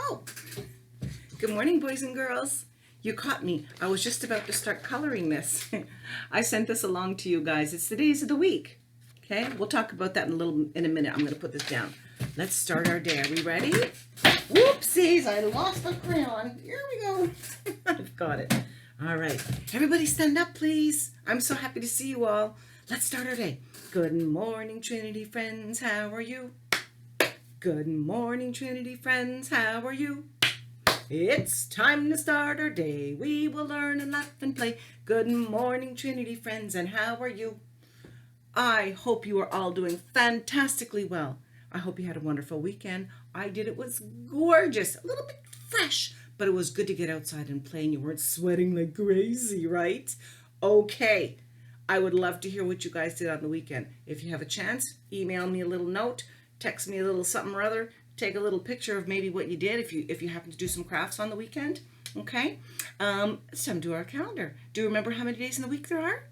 Oh, good morning, boys and girls. You caught me. I was just about to start coloring this. I sent this along to you guys. It's the days of the week. Okay, we'll talk about that in a minute. I'm going to put this down. Let's start our day. Are we ready? Whoopsies, I lost the crayon. Here we go. I've got it. All right. Everybody stand up, please. I'm so happy to see you all. Let's start our day. Good morning, Trinity friends. How are you? Good morning, Trinity friends. How are you? It's time to start our day. We will learn and laugh and play. Good morning, Trinity friends, and how are you? I hope you are all doing fantastically well. I hope you had a wonderful weekend. I did. It was gorgeous. A little bit fresh, but it was good to get outside and play, and you weren't sweating like crazy, right? Okay. I would love to hear what you guys did on the weekend. If you have a chance, email me a little note, text me a little something or other, take a little picture of maybe what you did if you happen to do some crafts on the weekend. Okay? It's time to do our calendar. Do you remember how many days in the week there are?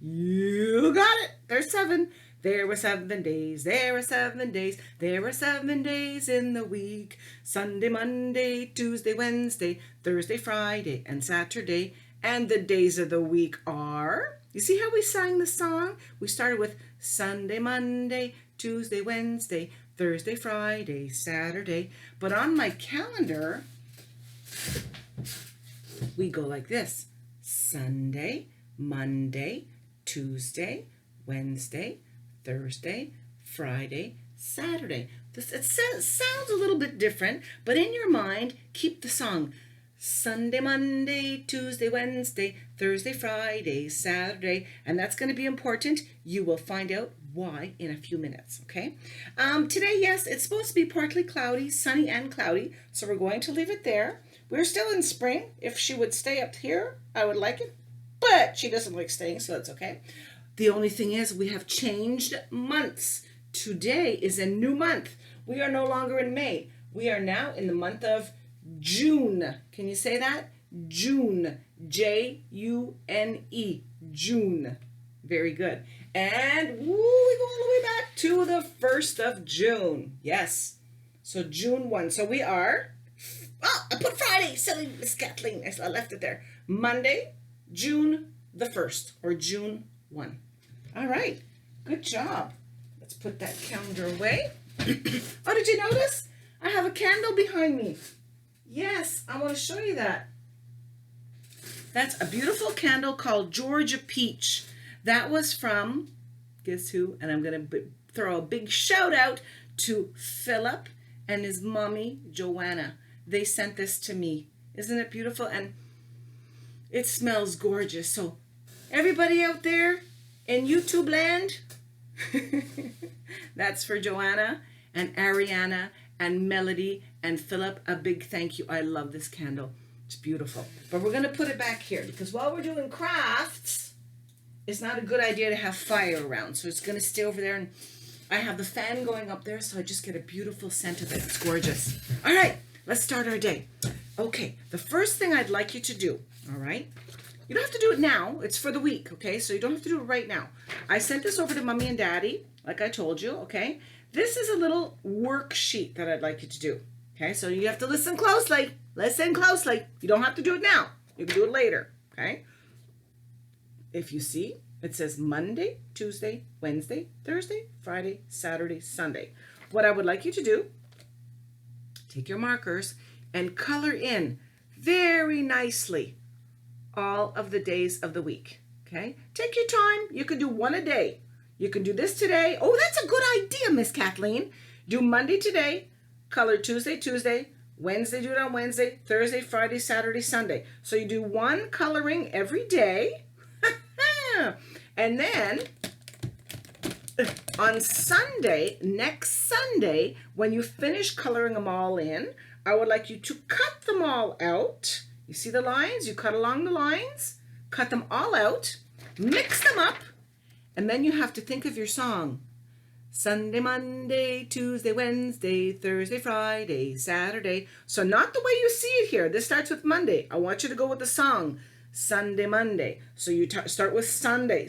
You got it. There's 7. There were 7 days. There were 7 days. There were 7 days in the week. Sunday, Monday, Tuesday, Wednesday, Thursday, Friday, and Saturday. And the days of the week are... You see how we sang the song? We started with Sunday, Monday, Tuesday, Wednesday, Thursday, Friday, Saturday. But on my calendar, we go like this. Sunday, Monday, Tuesday, Wednesday, Thursday, Friday, Saturday. It sounds a little bit different, but in your mind, keep the song. Sunday, Monday, Tuesday, Wednesday, Thursday, Friday, Saturday, and that's going to be important. You will find out why in a few minutes, okay? Today, yes, it's supposed to be partly cloudy, sunny and cloudy, so we're going to leave it there. We're still in spring. If she would stay up here, I would like it, but she doesn't like staying, so that's okay. The only thing is we have changed months. Today is a new month. We are no longer in May. We are now in the month of June. Can you say that? June. June. June. Very good. And we go all the way back to the 1st of June. Yes. So June 1. So we are... Oh, I put Friday. Silly Miss Kathleen. I left it there. Monday, June the 1st. Or June 1. All right. Good job. Let's put that calendar away. Oh, did you notice? I have a candle behind me. Yes, I want to show you that. That's a beautiful candle called Georgia Peach. That was from, guess who? And I'm going to throw a big shout out to Philip and his mommy, Joanna. They sent this to me. Isn't it beautiful? And it smells gorgeous. So everybody out there in YouTube land, that's for Joanna and Ariana and Melody and Philip. A big thank you. I love this candle. It's beautiful. But we're going to put it back here because while we're doing crafts, it's not a good idea to have fire around. So it's going to stay over there. And I have the fan going up there, so I just get a beautiful scent of it. It's gorgeous. All right, let's start our day. Okay, the first thing I'd like you to do, all right? You don't have to do it now. It's for the week, okay? So you don't have to do it right now. I sent this over to Mommy and Daddy, like I told you, okay? This is a little worksheet that I'd like you to do. Okay, so you have to listen closely. Listen closely. You don't have to do it now. You can do it later. Okay? If you see, it says Monday, Tuesday, Wednesday, Thursday, Friday, Saturday, Sunday. What I would like you to do, take your markers and color in very nicely all of the days of the week. Okay? Take your time. You can do one a day. You can do this today. Oh, that's a good idea, Miss Kathleen. Do Monday today, color Tuesday, Wednesday, do it on Wednesday, Thursday, Friday, Saturday, Sunday. So you do one coloring every day. And then on Sunday, next Sunday, when you finish coloring them all in, I would like you to cut them all out. You see the lines? You cut along the lines, cut them all out, mix them up, and then you have to think of your song. Sunday, Monday, Tuesday, Wednesday, Thursday, Friday, Saturday. So not the way you see it here. This starts with Monday. I want you to go with the song. Sunday, Monday. So you start with Sunday.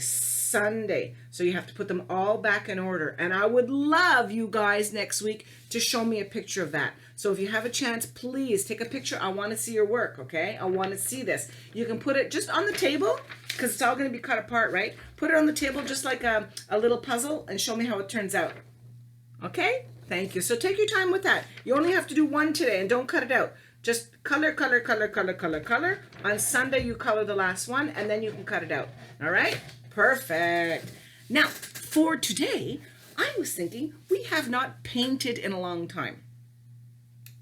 Sunday. So you have to put them all back in order. And I would love you guys next week to show me a picture of that. So if you have a chance, please take a picture. I want to see your work, okay? I want to see this. You can put it just on the table because it's all going to be cut apart, right? Put it on the table just like a little puzzle and show me how it turns out. Okay? Thank you. So take your time with that. You only have to do one today and don't cut it out. Just color, color, color, color, color, color. On Sunday, you color the last one, and then you can cut it out. All right? Perfect. Now, for today, I was thinking we have not painted in a long time.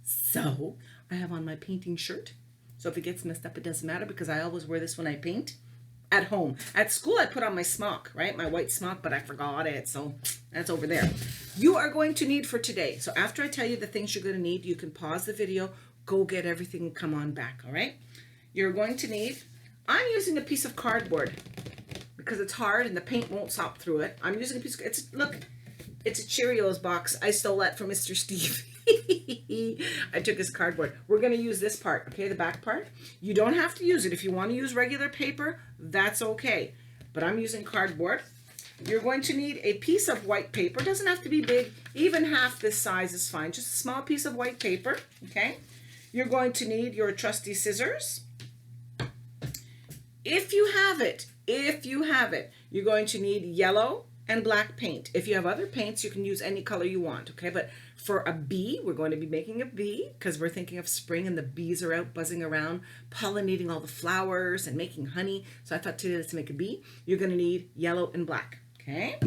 So, I have on my painting shirt. So if it gets messed up, it doesn't matter because I always wear this when I paint. At home. At school, I put on my smock, right? My white smock, but I forgot it, so that's over there. You are going to need for today. So after I tell you the things you're going to need, you can pause the video, go get everything and come on back, all right? You're going to need, I'm using a piece of cardboard because it's hard and the paint won't sop through it. I'm using a piece of, look, it's a Cheerios box. I stole that from Mr. Steve. I took his cardboard. We're going to use this part, okay, the back part. You don't have to use it. If you want to use regular paper, that's okay. But I'm using cardboard. You're going to need a piece of white paper. It doesn't have to be big. Even half this size is fine. Just a small piece of white paper, okay? You're going to need your trusty scissors. If you have it, you're going to need yellow and black paint. If you have other paints, you can use any color you want, okay? But for a bee, we're going to be making a bee because we're thinking of spring and the bees are out buzzing around, pollinating all the flowers and making honey. So I thought today let's make a bee. You're going to need yellow and black, okay?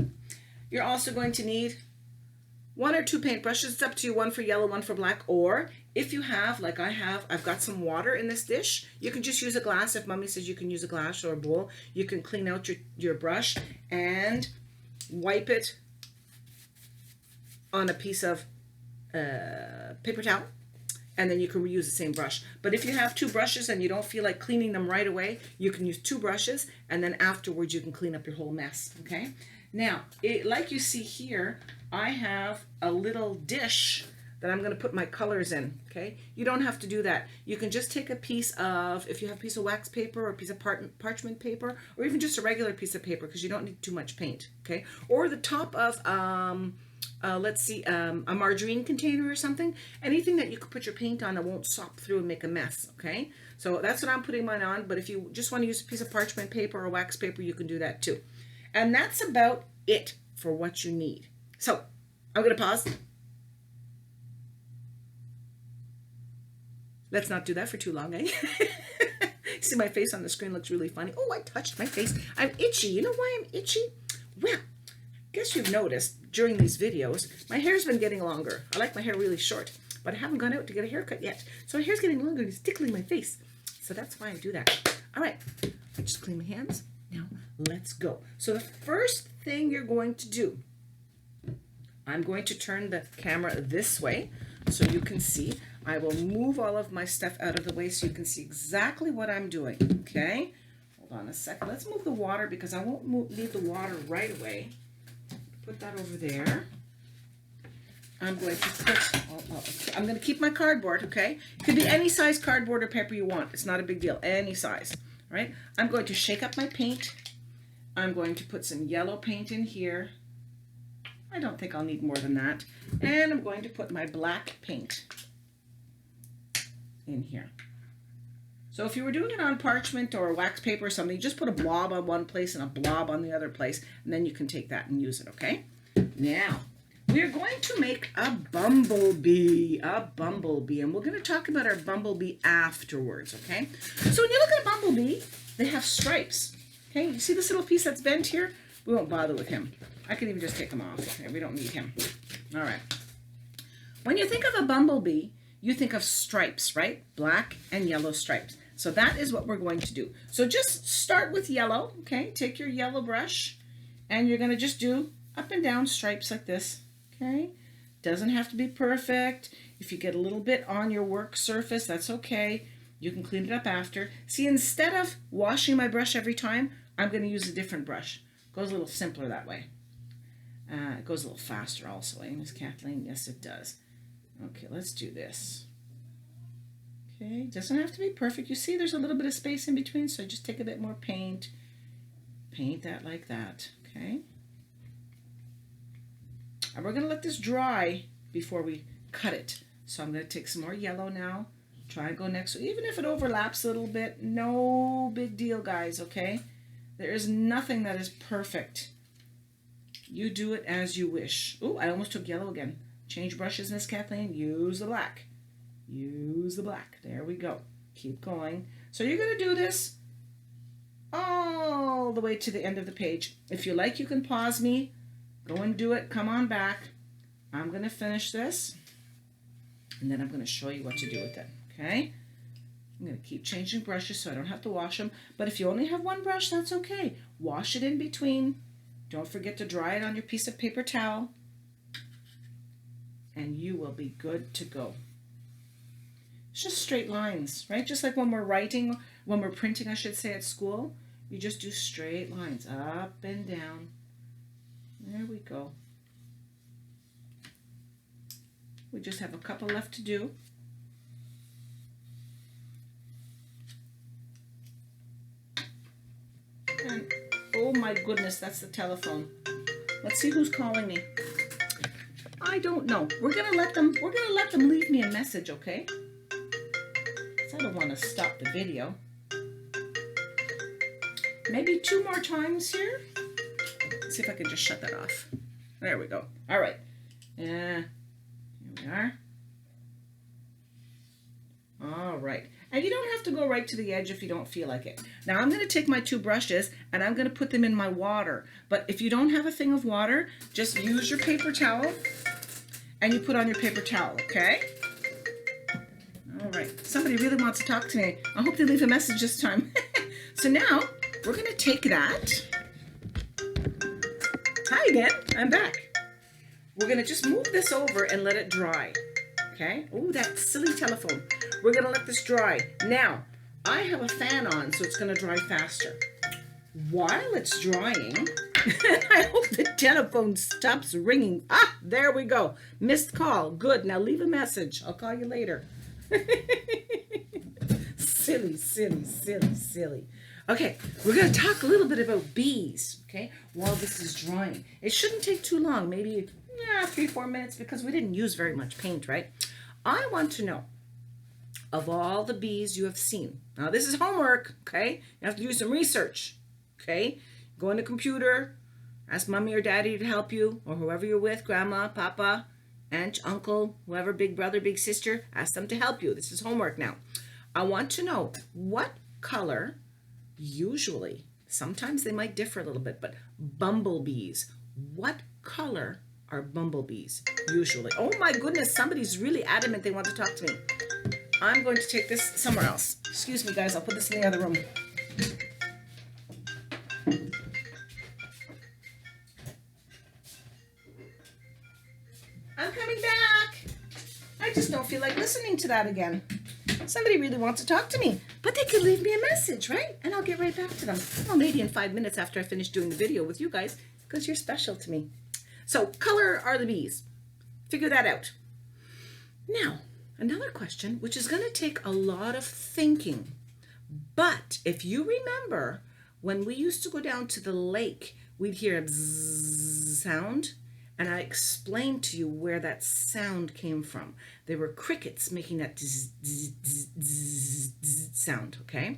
You're also going to need 1 or 2 paintbrushes. It's up to you, 1 for yellow, 1 for black. Or if you have, like I have, I've got some water in this dish. You can just use a glass. If mommy says you can use a glass or a bowl, you can clean out your brush and wipe it on a piece of paper towel, and then you can reuse the same brush. But if you have 2 brushes and you don't feel like cleaning them right away, you can use 2 brushes, and then afterwards you can clean up your whole mess, okay? Now, like you see here, I have a little dish that I'm going to put my colors in, okay? You don't have to do that. You can just take a piece of, if you have a piece of wax paper or a piece of parchment paper, or even just a regular piece of paper, because you don't need too much paint, okay? Or the top of, let's see, a margarine container or something. Anything that you could put your paint on that won't sop through and make a mess, okay? So that's what I'm putting mine on, but if you just want to use a piece of parchment paper or wax paper, you can do that too. And that's about it for what you need. So I'm going to pause. Let's not do that for too long, eh? See, my face on the screen looks really funny. Oh, I touched my face. I'm itchy. You know why I'm itchy? Well, I guess you've noticed during these videos, my hair's been getting longer. I like my hair really short, but I haven't gone out to get a haircut yet. So my hair's getting longer and it's tickling my face. So that's why I do that. All right, I just clean my hands. Now, let's go. So the first thing you're going to do, I'm going to turn the camera this way so you can see. I will move all of my stuff out of the way so you can see exactly what I'm doing, okay? Hold on a second. Let's move the water because I won't need the water right away. Put that over there. I'm going to put, I'm going to keep my cardboard, okay? It could be any size cardboard or paper you want. It's not a big deal, any size, all right? I'm going to shake up my paint. I'm going to put some yellow paint in here. I don't think I'll need more than that. And I'm going to put my black paint in here. So if you were doing it on parchment or wax paper or something, just put a blob on one place and a blob on the other place, and then you can take that and use it, okay? Now, we're going to make a bumblebee, and we're going to talk about our bumblebee afterwards, okay? So when you look at a bumblebee, they have stripes, okay? You see this little piece that's bent here? We won't bother with him. I can even just take him off. Okay, we don't need him. All right. When you think of a bumblebee, you think of stripes, right? Black and yellow stripes. So that is what we're going to do. So just start with yellow, okay? Take your yellow brush, and you're going to just do up and down stripes like this, okay? Doesn't have to be perfect. If you get a little bit on your work surface, that's okay. You can clean it up after. See, instead of washing my brush every time, I'm going to use a different brush. Goes a little simpler that way. It goes a little faster also, eh, Miss Kathleen? Yes, it does. Okay, let's do this. Okay, doesn't have to be perfect. You see there's a little bit of space in between, so just take a bit more paint. paint that like that, okay? And we're going to let this dry before we cut it. So I'm going to take some more yellow now. Try and go next. Even if it overlaps a little bit, no big deal, guys, okay? There is nothing that is perfect. You do it as you wish. Oh, I almost took yellow again. Change brushes, Miss Kathleen. Use the black. Use the black. There we go. Keep going. So you're going to do this all the way to the end of the page. If you like, you can pause me. Go and do it. Come on back. I'm going to finish this. And then I'm going to show you what to do with it. Okay? I'm going to keep changing brushes so I don't have to wash them. But if you only have one brush, that's okay. Wash it in between. Don't forget to dry it on your piece of paper towel. And you will be good to go. It's just straight lines, right? Just like when we're writing, when we're printing, I should say, at school. You just do straight lines, up and down. There we go. We just have a couple left to do. And oh my goodness, that's the telephone. Let's see who's calling me. I don't know. We're gonna let them leave me a message, okay? 'Cause I don't want to stop the video. Maybe 2 more times here. Let's see if I can just shut that off. There we go. All right. Here we are. All right. And you don't have to go right to the edge if you don't feel like it. Now I'm going to take my 2 brushes and I'm going to put them in my water. But if you don't have a thing of water, just use your paper towel and you put on your paper towel, okay? All right. Somebody really wants to talk to me. I hope they leave a message this time. So now we're going to take that. Hi again. I'm back. We're going to just move this over and let it dry. Okay? Oh, that silly telephone. We're going to let this dry. Now, I have a fan on, so it's going to dry faster. While it's drying, I hope the telephone stops ringing. Ah, there we go. Missed call. Good. Now leave a message. I'll call you later. Silly, silly, silly, silly. Okay, we're going to talk a little bit about bees, okay, while this is drying. It shouldn't take too long, maybe 3-4 minutes, because we didn't use very much paint, right? I want to know, of all the bees you have seen, now this is homework, okay? You have to do some research, okay? Go on the computer, ask mommy or daddy to help you, or whoever you're with, grandma, papa, aunt, uncle, whoever, big brother, big sister, ask them to help you. This is homework now. I want to know what color, usually, sometimes they might differ a little bit, but bumblebees, what color are bumblebees usually? Oh my goodness, somebody's really adamant they want to talk to me. I'm going to take this somewhere else. Excuse me, guys, I'll put this in the other room. I'm coming back. I just don't feel like listening to that again. Somebody really wants to talk to me, but they could leave me a message, right? And I'll get right back to them. Well, maybe in 5 minutes after I finish doing the video with you guys, because you're special to me. So, color are the bees. Figure that out. Now, another question, which is going to take a lot of thinking. But if you remember, when we used to go down to the lake, we'd hear a bzzz sound. And I explained to you where that sound came from. They were crickets making that zzz, zzz, zzz, zzz, zzz sound, okay?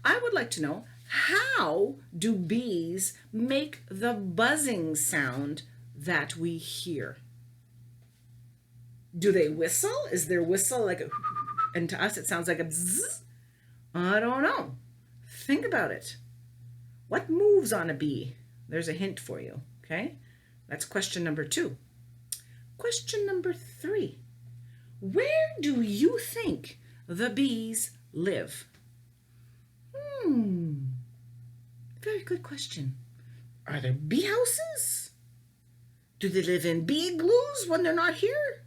I would like to know, how do bees make the buzzing sound that we hear? Do they whistle? Is their whistle like a, and to us it sounds like a bzzz? I don't know. Think about it. What moves on a bee? There's a hint for you, okay? That's question number 2. Question number 3. Where do you think the bees live? Very good question. Are there bee houses? Do they live in bee igloos when they're not here?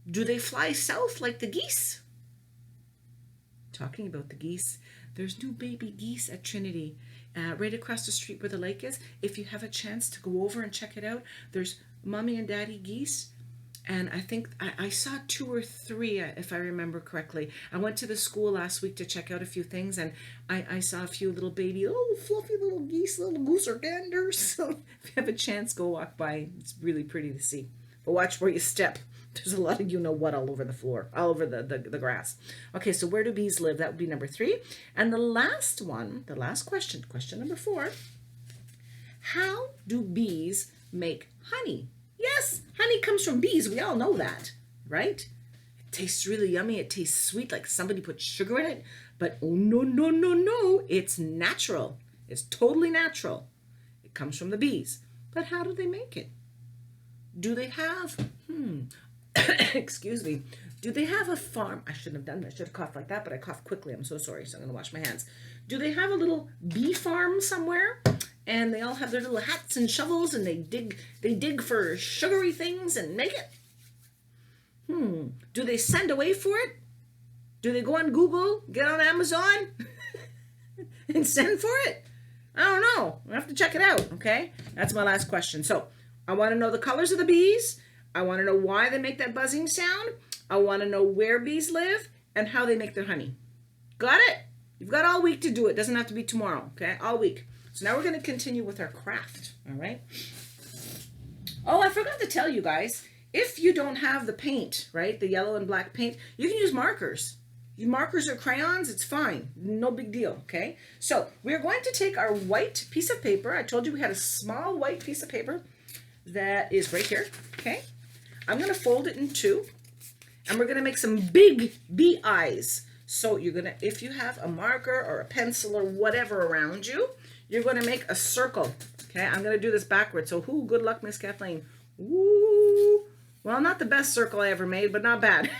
Do they fly south like the geese? Talking about the geese, there's new baby geese at Trinity. Right across the street where the lake is. If you have a chance to go over and check it out, there's mommy and daddy geese, And I think I saw 2 or 3, if I remember correctly. I went to the school last week to check out a few things, and I saw a few little baby, oh, fluffy little geese, little goose or ganders. So if you have a chance, go walk by. It's really pretty to see. But watch where you step. There's a lot of you-know-what all over the floor, all over the grass. Okay, so where do bees live? That would be number 3. And the last one, the last question number 4. How do bees make honey? Yes, honey comes from bees. We all know that, right? It tastes really yummy. It tastes sweet, like somebody put sugar in it. But oh, no, no, no, no. It's natural. It's totally natural. It comes from the bees. But how do they make it? Do they have, excuse me, do they have a farm? I shouldn't have done that. I should have coughed like that, but I coughed quickly. I'm so sorry, so I'm going to wash my hands. Do they have a little bee farm somewhere? And they all have their little hats and shovels, and they dig for sugary things and make it? Do they send away for it? Do they go on Google, get on Amazon, and send for it? I don't know. We'll have to check it out, okay? That's my last question. So I want to know the colors of the bees. I want to know why they make that buzzing sound. I want to know where bees live and how they make their honey. Got it? You've got all week to do it. Doesn't have to be tomorrow, okay? All week. So now we're going to continue with our craft, all right? Oh, I forgot to tell you guys, if you don't have the paint, right, the yellow and black paint, you can use markers. Markers or crayons, it's fine. No big deal, okay? So we're going to take our white piece of paper. I told you we had a small white piece of paper that is right here, okay? I'm going to fold it in 2, and we're going to make some big bee eyes. So you're going to, if you have a marker or a pencil or whatever around you, you're going to make a circle, okay? I'm going to do this backwards. So, good luck, Miss Kathleen. Woo! Well, not the best circle I ever made, but not bad.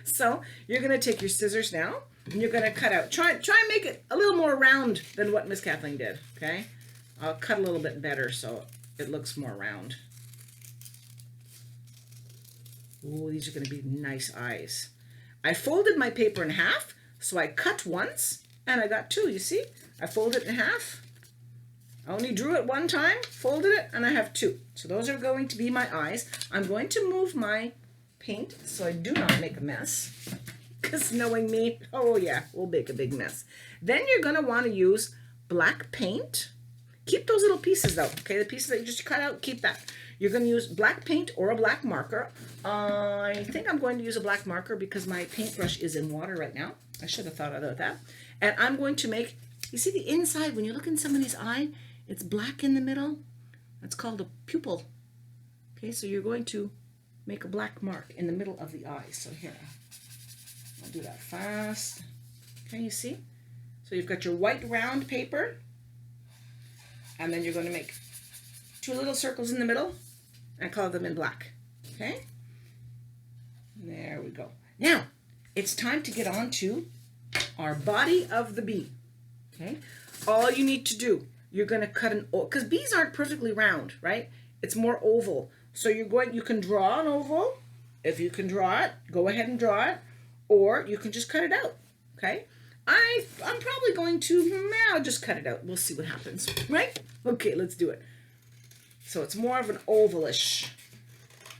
So, you're going to take your scissors now, and you're going to cut out. Try and make it a little more round than what Miss Kathleen did, okay? I'll cut a little bit better so it looks more round. Ooh, these are going to be nice eyes. I folded my paper in half, so I cut once, and I got 2, you see? I folded it in half. I only drew it one time, folded it, and I have 2. So those are going to be my eyes. I'm going to move my paint so I do not make a mess. Because knowing me, oh yeah, we'll make a big mess. Then you're going to want to use black paint. Keep those little pieces though, okay? The pieces that you just cut out, keep that. You're going to use black paint or a black marker. I think I'm going to use a black marker because my paintbrush is in water right now. I should have thought about that. And I'm going to make, you see the inside, when you look in somebody's eye, it's black in the middle. That's called a pupil. Okay, so you're going to make a black mark in the middle of the eye. So here, I'll do that fast. Okay, you see? So you've got your white round paper, and then you're going to make 2 little circles in the middle and color them in black. Okay? There we go. Now, it's time to get on to our body of the bee. Okay? All you need to do, you're going to cut an oval, because bees aren't perfectly round, right? It's more oval. So you can draw an oval. If you can draw it, go ahead and draw it, or you can just cut it out. Okay? I'm probably going to, I'll just cut it out. We'll see what happens, right? Okay, let's do it. So it's more of an ovalish.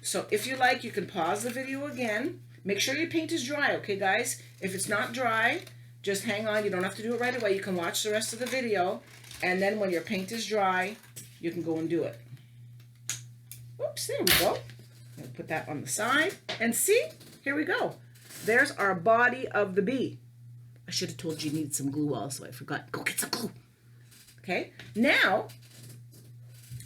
So if you like, you can pause the video again. Make sure your paint is dry, okay, guys? If it's not dry, just hang on. You don't have to do it right away. You can watch the rest of the video, and then when your paint is dry, you can go and do it. Oops, there we go. I'll put that on the side, and see, here we go. There's our body of the bee. I should have told you you need some glue also. I forgot. Go get some glue. Okay, now,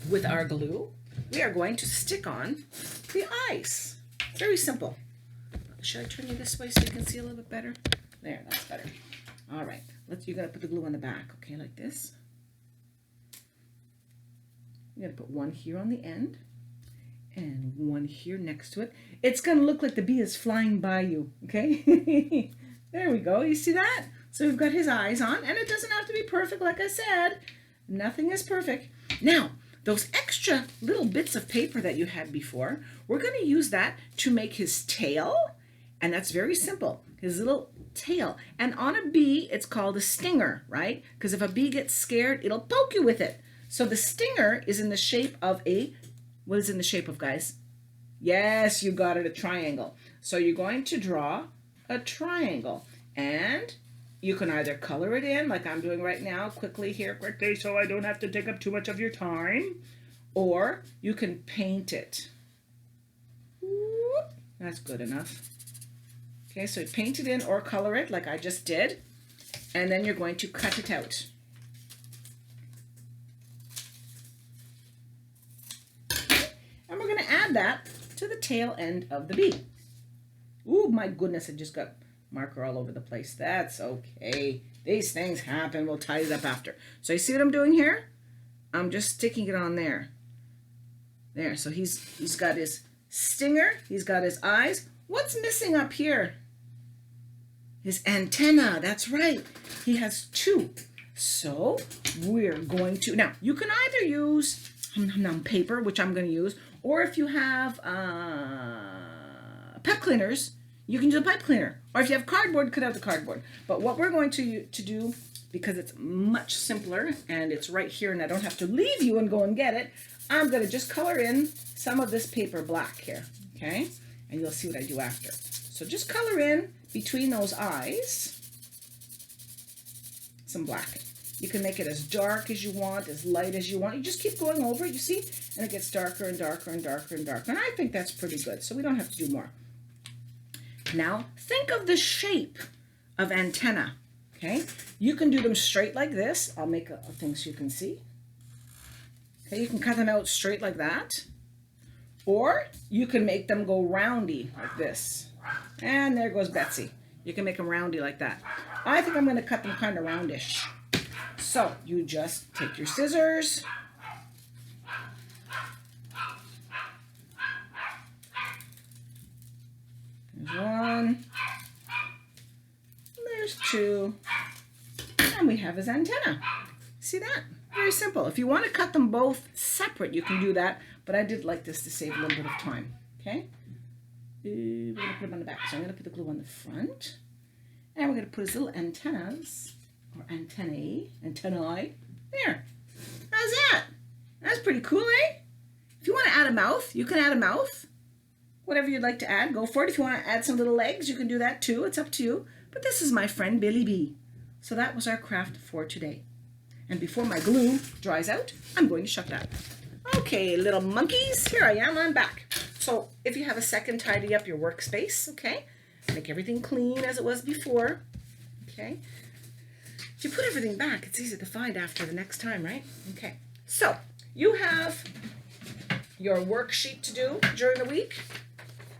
with our glue, we are going to stick on the eyes. Very simple. Should I turn you this way so you can see a little bit better? There, that's better. All right, you're gonna put the glue on the back, okay, like this. You're gonna put one here on the end and one here next to it. It's gonna look like the bee is flying by you, okay? There we go, you see that? So we've got his eyes on, and it doesn't have to be perfect, like I said. Nothing is perfect. Now, those extra little bits of paper that you had before, we're gonna use that to make his tail, and that's very simple, his little tail. And on a bee, it's called a stinger, right? Because if a bee gets scared, it'll poke you with it. So the stinger is in the shape of what is in the shape of, guys? Yes, you got it, a triangle. So you're going to draw a triangle. And you can either color it in, like I'm doing right now, quickly, so I don't have to take up too much of your time. Or you can paint it. That's good enough. Okay, so paint it in or color it like I just did. And then you're going to cut it out. And we're going to add that to the tail end of the bee. Ooh, my goodness, it just got marker all over the place. That's okay. These things happen. We'll tidy it up after. So you see what I'm doing here? I'm just sticking it on there. There, so he's got his stinger. He's got his eyes. What's missing up here? His antenna. That's right. He has two. So we're going to, now you can either use paper, which I'm going to use, or if you have pipe cleaners, you can use a pipe cleaner. Or if you have cardboard, cut out the cardboard. But what we're going to do, because it's much simpler and it's right here and I don't have to leave you and go and get it, I'm going to just color in some of this paper black here, okay? And you'll see what I do after. So just color in between those eyes some black. You can make it as dark as you want, as light as you want. You just keep going over it, you see? And it gets darker and darker and darker and darker. And I think that's pretty good, so we don't have to do more. Now, think of the shape of antenna, okay? You can do them straight like this. I'll make a thing so you can see. Okay, you can cut them out straight like that. Or you can make them go roundy like this. And there goes Betsy. You can make them roundy like that. I think I'm going to cut them kind of roundish. So you just take your scissors. There's one. There's two. And we have his antenna. See that? Very simple. If you want to cut them both separate, you can do that. But I did like this to save a little bit of time. Okay? We're going to put them on the back. So I'm going to put the glue on the front. And we're going to put his little antennas, or antennae. There. How's that? That's pretty cool, eh? If you want to add a mouth, you can add a mouth. Whatever you'd like to add, go for it. If you want to add some little legs, you can do that too. It's up to you. But this is my friend Billy B. So that was our craft for today. And before my glue dries out, I'm going to shut that. Okay, little monkeys, here I am, I'm back. So if you have a second, tidy up your workspace, okay? Make everything clean as it was before, okay? If you put everything back, it's easy to find after the next time, right? Okay, so you have your worksheet to do during the week,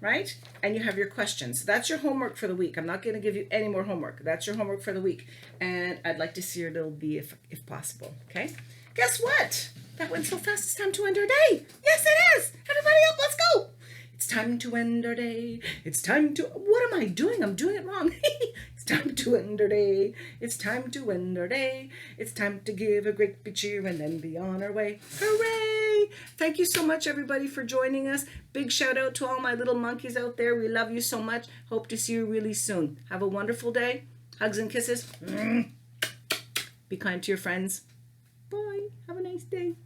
right? And you have your questions. That's your homework for the week. I'm not going to give you any more homework. That's your homework for the week. And I'd like to see your little bee if possible, okay? Guess what? That went so fast, it's time to end our day. Yes, it is. Everybody up, let's go. It's time to end our day. It's time to, what am I doing? I'm doing it wrong. It's time to end our day. It's time to end our day. It's time to give a great big cheer and then be on our way. Hooray! Thank you so much, everybody, for joining us. Big shout out to all my little monkeys out there. We love you so much. Hope to see you really soon. Have a wonderful day. Hugs and kisses. Be kind to your friends. Bye. Have a nice day.